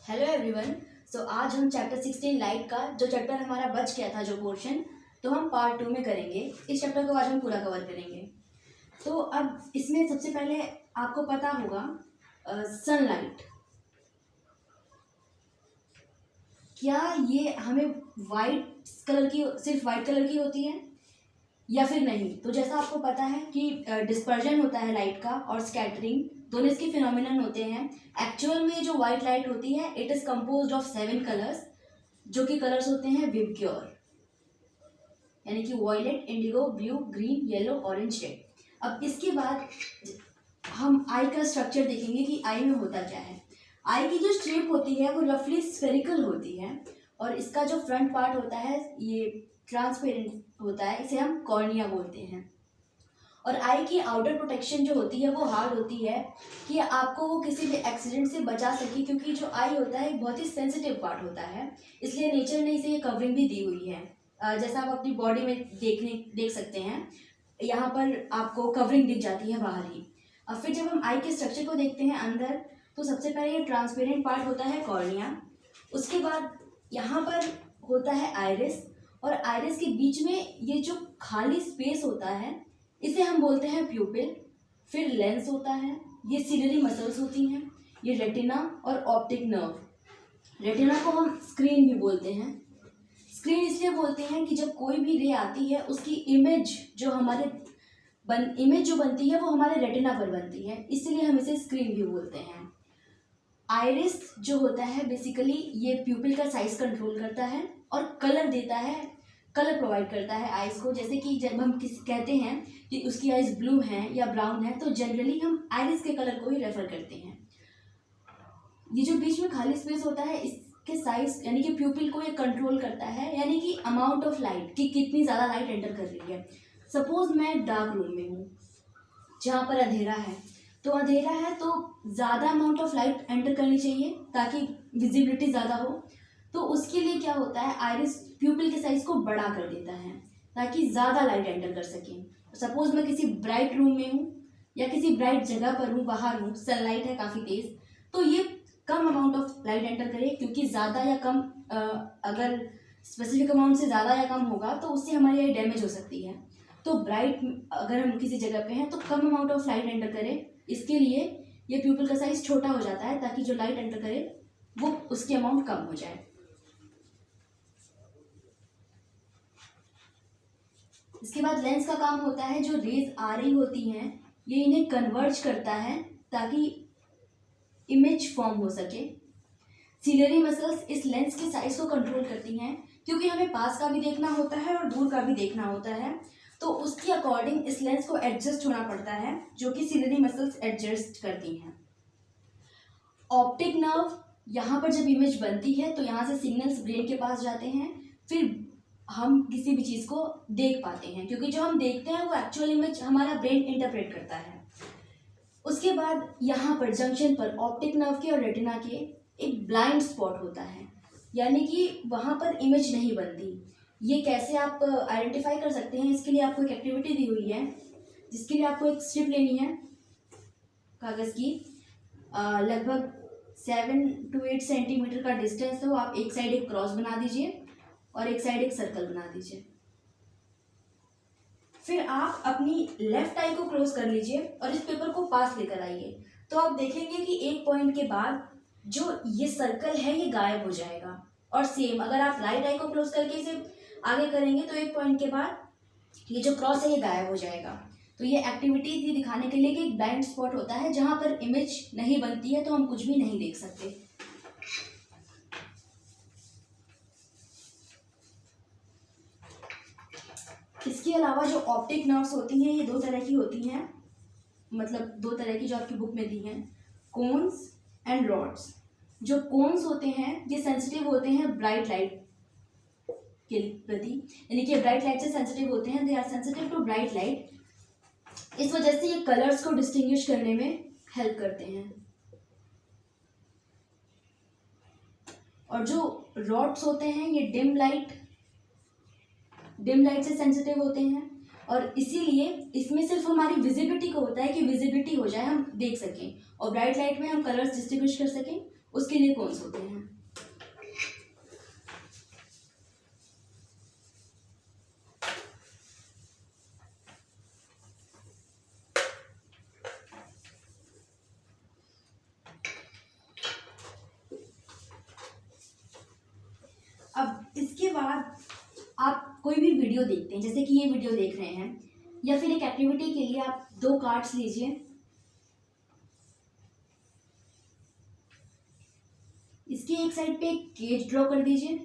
Hello everyone. आज हम chapter 16 light का जो चैप्टर हमारा बच गया था जो पोर्शन, तो हम पार्ट 2 में करेंगे। इस चैप्टर को आज हम पूरा कवर करेंगे। तो अब इसमें सबसे पहले आपको पता होगा सनलाइट, क्या ये हमें वाइट कलर की, सिर्फ वाइट कलर की होती है या फिर नहीं। तो जैसा आपको पता है कि डिस्पर्जन होता है लाइट का और स्कैटरिंग, दोनों इसके फिनोमिनन होते हैं। एक्चुअल में जो वाइट लाइट होती है it is composed of 7 colours, जो कि कलर्स होते हैं विबग्योर, यानी कि violet, indigo, blue, green, yellow, orange, red. अब इसके बाद हम आई का स्ट्रक्चर देखेंगे कि आई में होता क्या है। आई की जो शेप होती है वो रफली स्फेरिकल होती है और इसका जो फ्रंट पार्ट होता है ये ट्रांसपेरेंट होता है, इसे हम कॉर्निया बोलते हैं। और आई की आउटर प्रोटेक्शन जो होती है वो हार्ड होती है कि आपको वो किसी भी एक्सीडेंट से बचा सके, क्योंकि जो आई होता है एक बहुत ही सेंसिटिव पार्ट होता है, इसलिए नेचर ने इसे ये कवरिंग भी दी हुई है। जैसा आप अपनी बॉडी में देख सकते हैं, यहाँ पर आपको कवरिंग दिख जाती है बाहर ही। अब फिर जब हम आई के स्ट्रक्चर को देखते हैं अंदर, तो सबसे पहले ये ट्रांसपेरेंट पार्ट होता है कॉर्निया। उसके बाद यहाँ पर होता है आइरिस, और आइरिस के बीच में ये जो खाली स्पेस होता है इसे हम बोलते हैं प्यूपिल। फिर लेंस होता है, ये सिलियरी मसल्स होती हैं, ये रेटिना और ऑप्टिक नर्व। रेटिना को हम स्क्रीन भी बोलते हैं। स्क्रीन इसलिए बोलते हैं कि जब कोई भी रे आती है उसकी इमेज जो बनती है वो हमारे रेटिना पर बनती है, इसलिए हम इसे स्क्रीन भी बोलते हैं। आइरिस जो होता है बेसिकली ये प्यूपिल का साइज कंट्रोल करता है और कलर देता है, कलर प्रोवाइड करता है आइज को। जैसे कि जब हम कहते हैं कि उसकी आइज ब्लू हैं या ब्राउन है, तो जनरली हम आइरिस के कलर को ही रेफर करते हैं। ये जो बीच में खाली स्पेस होता है इसके साइज यानी कि प्यूपिल को ये कंट्रोल करता है, यानी कि अमाउंट ऑफ लाइट कि कितनी ज़्यादा लाइट एंटर कर रही है। सपोज मैं डार्क रूम में हूँ जहाँ पर अंधेरा है, तो ज़्यादा अमाउंट ऑफ लाइट एंटर करनी चाहिए ताकि विजिबिलिटी ज़्यादा हो। तो उसके लिए क्या होता है, आइरिस प्यूपिल के साइज को बड़ा कर देता है ताकि ज़्यादा लाइट एंटर कर सके। सपोज मैं किसी ब्राइट रूम में हूँ या किसी ब्राइट जगह पर हूँ, बाहर हूँ, सनलाइट है काफ़ी तेज़, तो ये कम अमाउंट ऑफ लाइट एंटर करे, क्योंकि ज़्यादा या कम अगर स्पेसिफिक अमाउंट से ज़्यादा या कम होगा तो उससे हमारी आई डैमेज हो सकती है। तो ब्राइट अगर हम किसी जगह पे हैं तो कम अमाउंट ऑफ लाइट एंटर करे, इसके लिए ये प्यूपिल का साइज छोटा हो जाता है ताकि जो लाइट एंटर करे वो उसकी अमाउंट कम हो जाए। इसके बाद लेंस का काम होता है, जो रेज आ रही होती हैं ये इन्हें कन्वर्ज करता है ताकि इमेज फॉर्म हो सके। सिलियरी मसल्स इस लेंस के साइज को कंट्रोल करती हैं, क्योंकि हमें पास का भी देखना होता है और दूर का भी देखना होता है, तो उसके अकॉर्डिंग इस लेंस को एडजस्ट होना पड़ता है, जो कि सिलियरी मसल्स एडजस्ट करती हैं। ऑप्टिक नर्व, यहाँ पर जब इमेज बनती है तो यहाँ से सिग्नल्स ब्रेन के पास जाते हैं, फिर हम किसी भी चीज़ को देख पाते हैं, क्योंकि जो हम देखते हैं वो एक्चुअल इमेज हमारा ब्रेन इंटरप्रेट करता है। उसके बाद यहाँ पर जंक्शन पर ऑप्टिक नर्व के और रेटिना के एक ब्लाइंड स्पॉट होता है, यानी कि वहाँ पर इमेज नहीं बनती। ये कैसे आप आइडेंटिफाई कर सकते हैं, इसके लिए आपको एक एक्टिविटी दी हुई है, जिसके लिए आपको एक स्ट्रिप लेनी है कागज़ की, लगभग 7 to 8 सेंटीमीटर का डिस्टेंस हो। आप एक साइड एक क्रॉस बना दीजिए और एक साइड एक सर्कल बना दीजिए। फिर आप अपनी लेफ्ट आई को क्लोज कर लीजिए और इस पेपर को पास लेकर आइए। तो आप देखेंगे कि एक पॉइंट के बाद जो ये सर्कल है ये गायब हो जाएगा। और सेम अगर आप राइट आई को क्लोज करके इसे आगे करेंगे तो एक पॉइंट के बाद ये जो क्रॉस है ये गायब हो जाएगा। तो ये एक्टिविटी थी दिखाने के लिए कि एक ब्लाइंड स्पॉट होता है जहाँ पर इमेज नहीं बनती है, तो हम कुछ भी नहीं देख सकते। इसके अलावा जो ऑप्टिक नर्व्स होती हैं ये 2 तरह की होती हैं, मतलब 2 तरह की जो आपकी बुक में दी हैं, कोन्स एंड रॉड्स। जो कोन्स होते हैं ये सेंसिटिव होते हैं ब्राइट लाइट के प्रति, यानी कि ब्राइट लाइट से सेंसिटिव होते हैं, they are sensitive to bright light. इस वजह से ये कलर्स को डिस्टिंग्विश करने में हेल्प करते हैं। और जो रॉड्स होते हैं ये डिम लाइट से सेंसिटिव होते हैं, और इसीलिए इसमें सिर्फ हमारी विजिबिलिटी को होता है कि विजिबिलिटी हो जाए, हम देख सकें, और ब्राइट लाइट में हम कलर्स डिस्टिंग्विश कर सकें उसके लिए कौन से होते हैं? अब इसके बाद आप कोई भी वीडियो देखते हैं, जैसे कि ये वीडियो देख रहे हैं, या फिर एक एक्टिविटी के लिए आप 2 कार्ड्स लीजिए, इसके एक साइड पे एक केज ड्रॉ कर दीजिए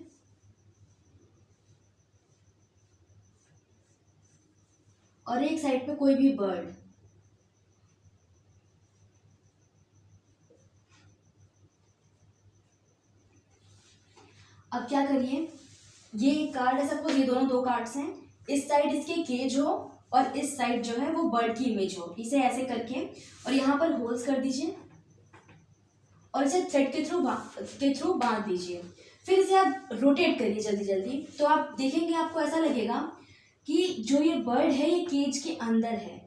और एक साइड पे कोई भी बर्ड। अब क्या करिए, ये कार्ड है, सपोज ये दोनों 2 कार्ड्स हैं, इस साइड इसके केज हो और इस साइड जो है वो बर्ड की इमेज हो, इसे ऐसे करके और यहाँ पर होल्स कर दीजिए और इसे थ्रेड के थ्रू बांध दीजिए। फिर इसे आप रोटेट करिए जल्दी जल्दी, तो आप देखेंगे आपको ऐसा लगेगा कि जो ये बर्ड है ये केज के अंदर है।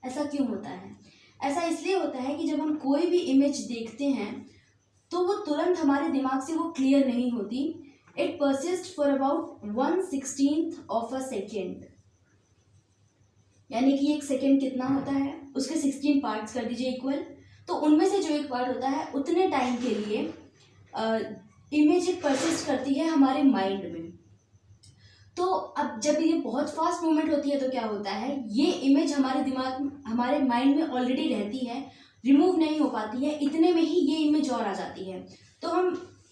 ऐसा क्यों होता है? ऐसा इसलिए होता है कि जब हम कोई भी इमेज देखते हैं तो वो तुरंत हमारे दिमाग से वो क्लियर नहीं होती। It persist for about 1/16 of a second, यानी कि एक सेकेंड कितना होता है, उसके 16 पार्ट्स कर दीजिए इक्वल। तो उनमें से जो एक पार्ट होता है उतने टाइम के लिए इमेज एक परसिस्ट करती है हमारे माइंड में। तो अब जब ये बहुत फास्ट मूवमेंट होती है तो क्या होता है, ये इमेज हमारे दिमाग हमारे माइंड में ऑलरेडी रहती है, रिमूव नहीं हो पाती है, इतने में ही ये इमेज और आ जाती है। तो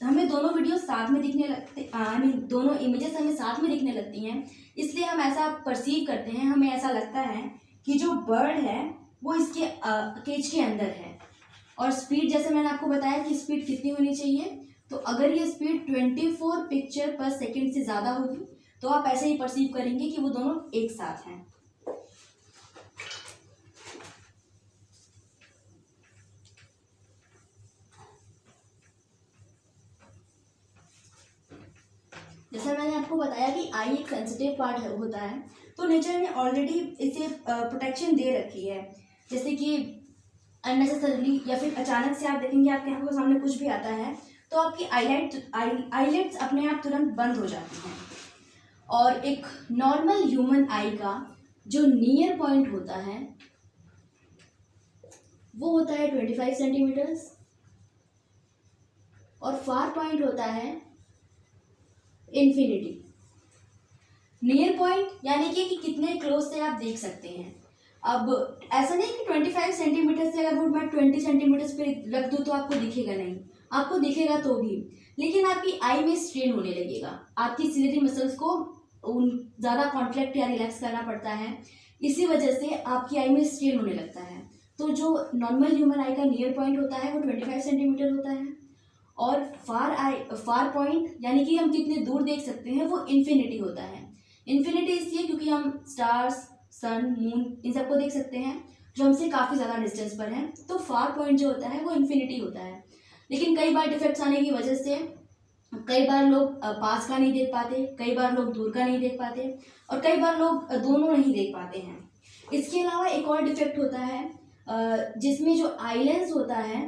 हमें दोनों वीडियो साथ में दिखने लगते, आई मीन दोनों इमेजेस हमें साथ में दिखने लगती हैं, इसलिए हम ऐसा परसीव करते हैं, हमें ऐसा लगता है कि जो बर्ड है वो इसके केज के अंदर है। और स्पीड, जैसे मैंने आपको बताया कि स्पीड कितनी होनी चाहिए, तो अगर ये स्पीड 24 पिक्चर पर सेकेंड से ज़्यादा होगी तो आप ऐसे ही परसीव करेंगे कि वो दोनों एक साथ हैं। जैसा मैंने आपको बताया कि आई एक सेंसिटिव पार्ट होता है, तो नेचर ने ऑलरेडी इसे प्रोटेक्शन दे रखी है। जैसे कि अननेसेसरली या फिर अचानक से आप देखेंगे आपके आंखों के सामने कुछ भी आता है तो आपकी आईलेट्स अपने आप तुरंत बंद हो जाती हैं। और एक नॉर्मल ह्यूमन आई का जो नियर पॉइंट होता है वो होता है 25 सेंटीमीटर्स और फार पॉइंट होता है इन्फिनिटी। नियर पॉइंट यानी कि कितने क्लोज से आप देख सकते हैं। अब ऐसा नहीं कि 25 सेंटीमीटर से अगर वो मैं 20 सेंटीमीटर पे रख दूँ तो आपको दिखेगा नहीं, आपको दिखेगा तो भी, लेकिन आपकी आई में स्ट्रेन होने लगेगा, आपकी सिलेरी मसल्स को ज़्यादा कॉन्ट्रैक्ट या रिलैक्स करना पड़ता है, इसी वजह से आपकी आई में स्ट्रेन होने लगता है। तो जो नॉर्मल ह्यूमन आई का नियर पॉइंट होता है वो 25 सेंटीमीटर होता है और फार पॉइंट यानी कि हम कितने दूर देख सकते हैं वो इन्फिनिटी होता है। इन्फिनिटी इसलिए क्योंकि हम स्टार्स, सन, मून इन सबको देख सकते हैं जो हमसे काफ़ी ज़्यादा डिस्टेंस पर हैं, तो फार पॉइंट जो होता है वो इन्फिनिटी होता है। लेकिन कई बार डिफेक्ट्स आने की वजह से कई बार लोग पास का नहीं देख पाते, कई बार लोग दूर का नहीं देख पाते और कई बार लोग दोनों नहीं देख पाते हैं। इसके अलावा एक और डिफेक्ट होता है जिसमें जो आई लेंस होता है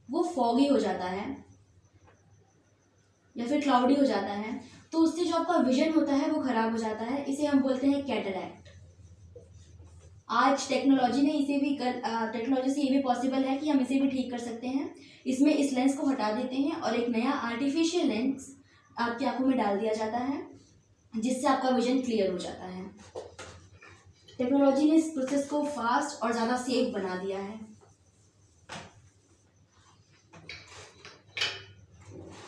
वो फॉगी हो जाता है या फिर क्लाउडी हो जाता है, तो उससे जो आपका विजन होता है वो खराब हो जाता है, इसे हम बोलते हैं कैटरैक्ट। आज टेक्नोलॉजी से ये भी पॉसिबल है कि हम इसे भी ठीक कर सकते हैं। इसमें इस लेंस को हटा देते हैं और एक नया आर्टिफिशियल लेंस आपकी आंखों में डाल दिया जाता है जिससे आपका विजन क्लियर हो जाता है। टेक्नोलॉजी ने इस प्रोसेस को फास्ट और ज़्यादा सेफ बना दिया है।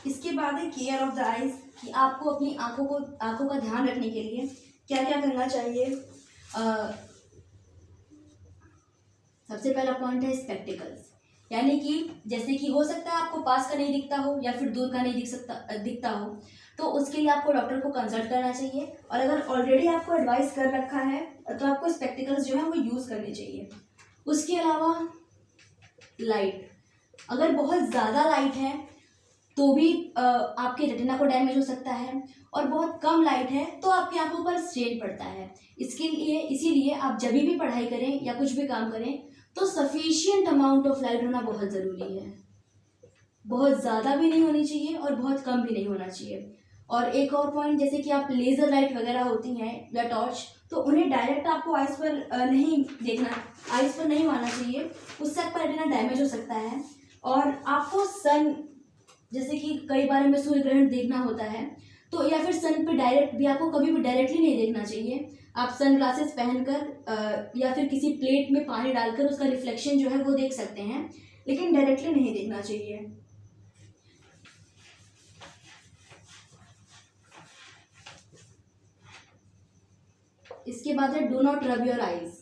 इसके बाद है केयर ऑफ द आइज, कि आपको अपनी आंखों का ध्यान रखने के लिए क्या क्या करना चाहिए। सबसे पहला पॉइंट है स्पेक्टिकल्स, यानी कि जैसे कि हो सकता है आपको पास का नहीं दिखता हो या फिर दूर का नहीं दिखता हो, तो उसके लिए आपको डॉक्टर को कंसल्ट करना चाहिए। और अगर ऑलरेडी आपको एडवाइस कर रखा है तो आपको स्पेक्टिकल्स जो है वो यूज़ करने चाहिए। उसके अलावा लाइट, अगर बहुत ज़्यादा लाइट है तो भी आपके रेटिना को डैमेज हो सकता है और बहुत कम लाइट है तो आपकी आंखों पर स्ट्रेन पड़ता है। इसीलिए आप जब भी पढ़ाई करें या कुछ भी काम करें तो सफिशिएंट अमाउंट ऑफ लाइट होना बहुत ज़रूरी है, बहुत ज़्यादा भी नहीं होनी चाहिए और बहुत कम भी नहीं होना चाहिए। और एक और पॉइंट, जैसे कि आप लेज़र लाइट वगैरह होती हैं या टॉर्च, तो उन्हें डायरेक्ट आपको आइस पर नहीं देखना, आइस पर नहीं मारना चाहिए, उससे आपका रेटिना डैमेज हो सकता है। और आपको सन, जैसे कि कई बार हमें सूर्य ग्रहण देखना होता है, तो या फिर सन पे डायरेक्ट भी आपको कभी भी डायरेक्टली नहीं देखना चाहिए। आप सन ग्लासेस पहनकर या फिर किसी प्लेट में पानी डालकर उसका रिफ्लेक्शन जो है वो देख सकते हैं, लेकिन डायरेक्टली नहीं देखना चाहिए। इसके बाद है do not rub your eyes.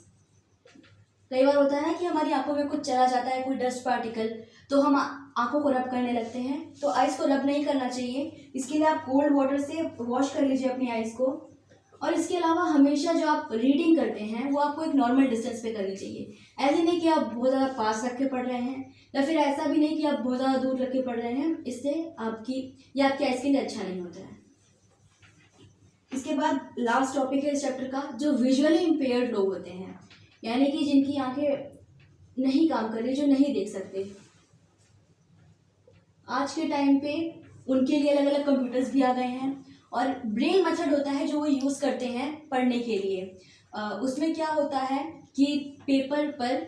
कई बार होता है ना कि हमारी आंखों में कुछ चला जाता है, कोई डस्ट पार्टिकल, तो हम आंखों को रब करने लगते हैं, तो आइज़ को रब नहीं करना चाहिए। इसके लिए आप कोल्ड वाटर से वॉश कर लीजिए अपनी आइज़ को। और इसके अलावा हमेशा जो आप रीडिंग करते हैं वो आपको एक नॉर्मल डिस्टेंस पे करनी चाहिए। ऐसे नहीं कि आप बहुत ज़्यादा पास रख के पढ़ रहे हैं, या फिर ऐसा भी नहीं कि आप बहुत ज़्यादा दूर रख के पढ़ रहे हैं, इससे आपकी आपकी आइज़ के लिए अच्छा नहीं होता है। इसके बाद लास्ट टॉपिक है इस चैप्टर का, जो विजुअली इम्पेयर्ड लोग होते हैं, यानी कि जिनकी आंखें नहीं काम कर रही, जो नहीं देख सकते। आज के टाइम पे उनके लिए अलग अलग कंप्यूटर्स भी आ गए हैं, और ब्रेल मेथड होता है जो वो यूज़ करते हैं पढ़ने के लिए। उसमें क्या होता है कि पेपर पर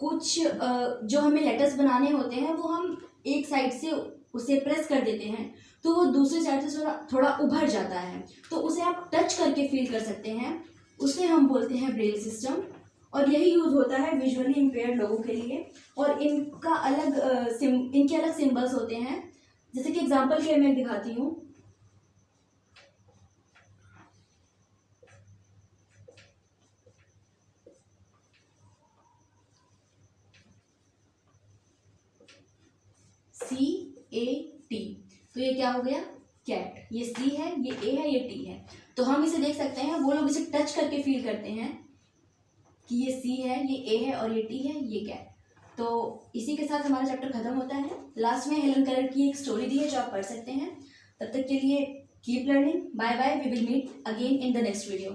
कुछ जो हमें लेटर्स बनाने होते हैं वो हम एक साइड से उसे प्रेस कर देते हैं, तो वो दूसरी साइड से थोड़ा उभर जाता है, तो उसे आप टच करके फील कर सकते हैं, उसे हम बोलते हैं ब्रेल सिस्टम। और यही यूज़ होता है विजुअली इम्पेयर्ड लोगों के लिए। और इनका इनके अलग सिंबल्स होते हैं, जैसे कि एग्जांपल के मैं दिखाती हूँ। CAT, तो ये क्या हो गया, कैट। ये C है, ये A है, ये T है। तो हम इसे देख सकते हैं, वो लोग इसे टच करके फील करते हैं कि ये C है, ये A है और ये T है, ये कैट। तो इसी के साथ हमारा चैप्टर खत्म होता है। लास्ट में हेलन केलर की एक स्टोरी दी है जो आप पढ़ सकते हैं। तब तक के लिए keep learning, bye bye, we will meet again in the next video.